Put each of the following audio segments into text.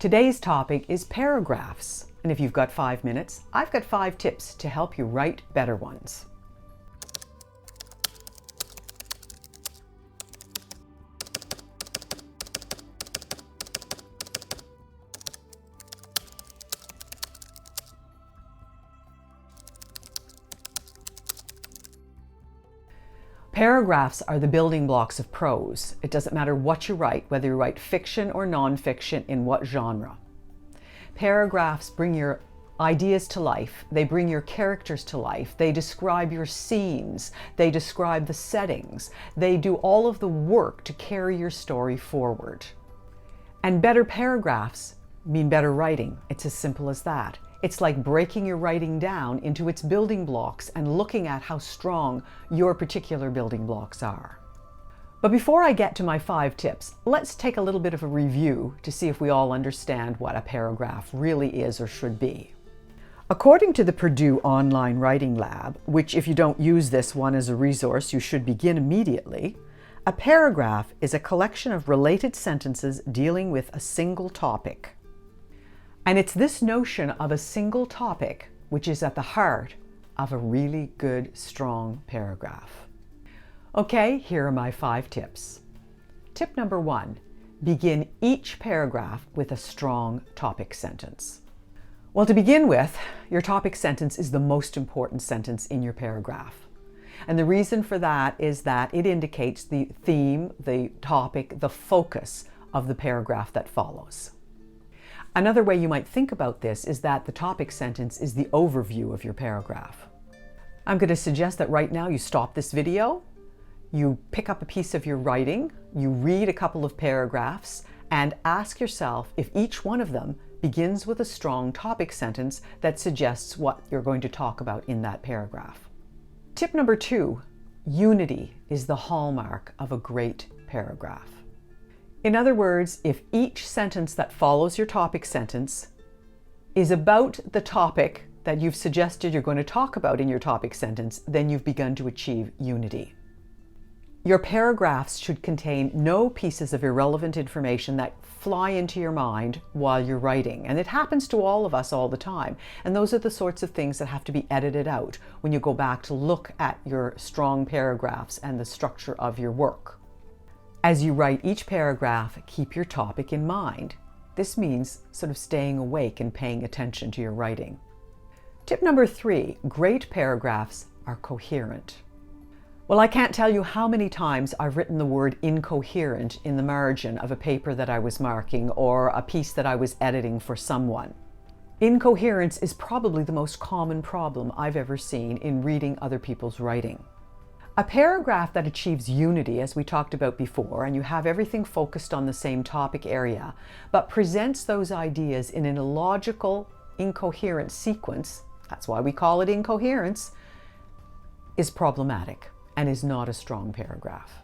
Today's topic is paragraphs, and if you've got 5 minutes, I've got 5 tips to help you write better ones. Paragraphs are the building blocks of prose. It doesn't matter what you write, whether you write fiction or nonfiction, in what genre. Paragraphs bring your ideas to life. They bring your characters to life. They describe your scenes. They describe the settings. They do all of the work to carry your story forward. And better paragraphs mean better writing. It's as simple as that. It's like breaking your writing down into its building blocks and looking at how strong your particular building blocks are. But before I get to my 5 tips, let's take a little bit of a review to see if we all understand what a paragraph really is or should be. According to the Purdue Online Writing Lab, which if you don't use this one as a resource, you should begin immediately, a paragraph is a collection of related sentences dealing with a single topic. And it's this notion of a single topic which is at the heart of a really good, strong paragraph. Okay, here are my 5 tips. Tip number 1, begin each paragraph with a strong topic sentence. Well, to begin with, your topic sentence is the most important sentence in your paragraph. And the reason for that is that it indicates the theme, the topic, the focus of the paragraph that follows. Another way you might think about this is that the topic sentence is the overview of your paragraph. I'm going to suggest that right now you stop this video, you pick up a piece of your writing, you read a couple of paragraphs, and ask yourself if each one of them begins with a strong topic sentence that suggests what you're going to talk about in that paragraph. Tip number 2, unity is the hallmark of a great paragraph. In other words, if each sentence that follows your topic sentence is about the topic that you've suggested you're going to talk about in your topic sentence, then you've begun to achieve unity. Your paragraphs should contain no pieces of irrelevant information that fly into your mind while you're writing. And it happens to all of us all the time. And those are the sorts of things that have to be edited out when you go back to look at your strong paragraphs and the structure of your work. As you write each paragraph, keep your topic in mind. This means sort of staying awake and paying attention to your writing. Tip number 3, great paragraphs are coherent. Well, I can't tell you how many times I've written the word incoherent in the margin of a paper that I was marking or a piece that I was editing for someone. Incoherence is probably the most common problem I've ever seen in reading other people's writing. A paragraph that achieves unity, as we talked about before, and you have everything focused on the same topic area, but presents those ideas in an illogical, incoherent sequence, that's why we call it incoherence, is problematic and is not a strong paragraph.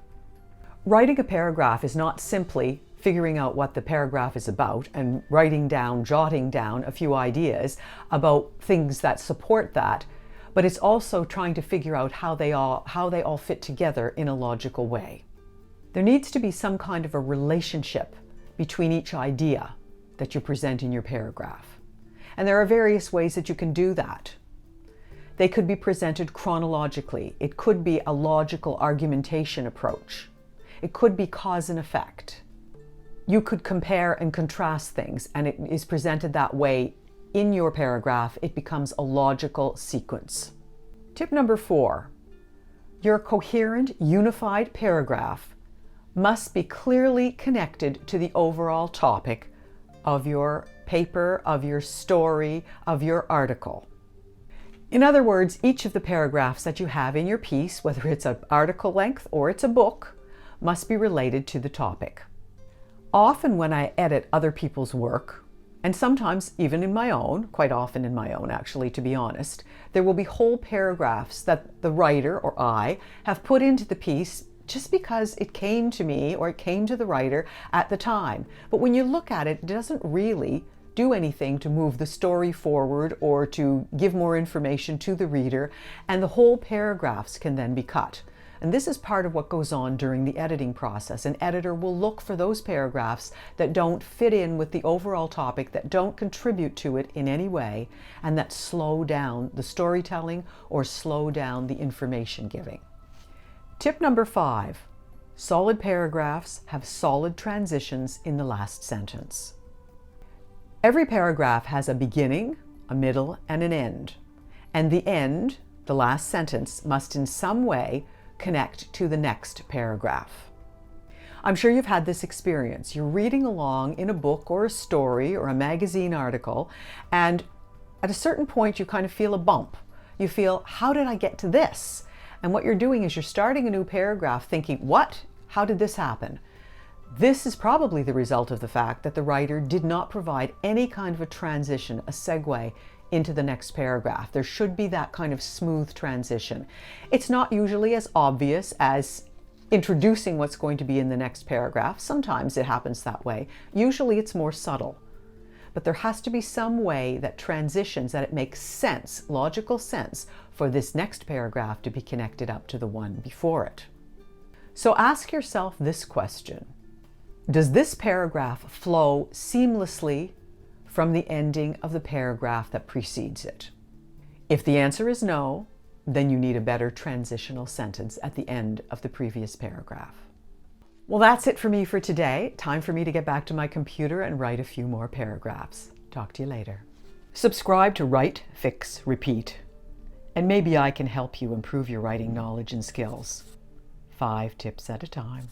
Writing a paragraph is not simply figuring out what the paragraph is about and jotting down a few ideas about things that support that, but it's also trying to figure out how they all fit together in a logical way. There needs to be some kind of a relationship between each idea that you present in your paragraph. And there are various ways that you can do that. They could be presented chronologically. It could be a logical argumentation approach. It could be cause and effect. You could compare and contrast things, and it is presented that way in your paragraph. It becomes a logical sequence. Tip number 4, your coherent, unified paragraph must be clearly connected to the overall topic of your paper, of your story, of your article. In other words, each of the paragraphs that you have in your piece, whether it's an article length or it's a book, must be related to the topic. Often when I edit other people's work, and sometimes even in my own, quite often in my own actually, to be honest, there will be whole paragraphs that the writer or I have put into the piece just because it came to me or it came to the writer at the time. But when you look at it, it doesn't really do anything to move the story forward or to give more information to the reader, and the whole paragraphs can then be cut. And this is part of what goes on during the editing process. An editor will look for those paragraphs that don't fit in with the overall topic, that don't contribute to it in any way, and that slow down the storytelling or slow down the information giving. Tip number 5, solid paragraphs have solid transitions in the last sentence. Every paragraph has a beginning, a middle, and an end. And the end, the last sentence, must in some way connect to the next paragraph. I'm sure you've had this experience. You're reading along in a book or a story or a magazine article, and at a certain point you kind of feel a bump. You feel, how did I get to this? And what you're doing is you're starting a new paragraph thinking, what? How did this happen? This is probably the result of the fact that the writer did not provide any kind of a transition, a segue into the next paragraph. There should be that kind of smooth transition. It's not usually as obvious as introducing what's going to be in the next paragraph. Sometimes it happens that way. Usually it's more subtle. But there has to be some way that transitions, that it makes sense, logical sense, for this next paragraph to be connected up to the one before it. So ask yourself this question. Does this paragraph flow seamlessly from the ending of the paragraph that precedes it? If the answer is no, then you need a better transitional sentence at the end of the previous paragraph. Well, that's it for me for today. Time for me to get back to my computer and write a few more paragraphs. Talk to you later. Subscribe to Write, Fix, Repeat, and maybe I can help you improve your writing knowledge and skills. 5 tips at a time.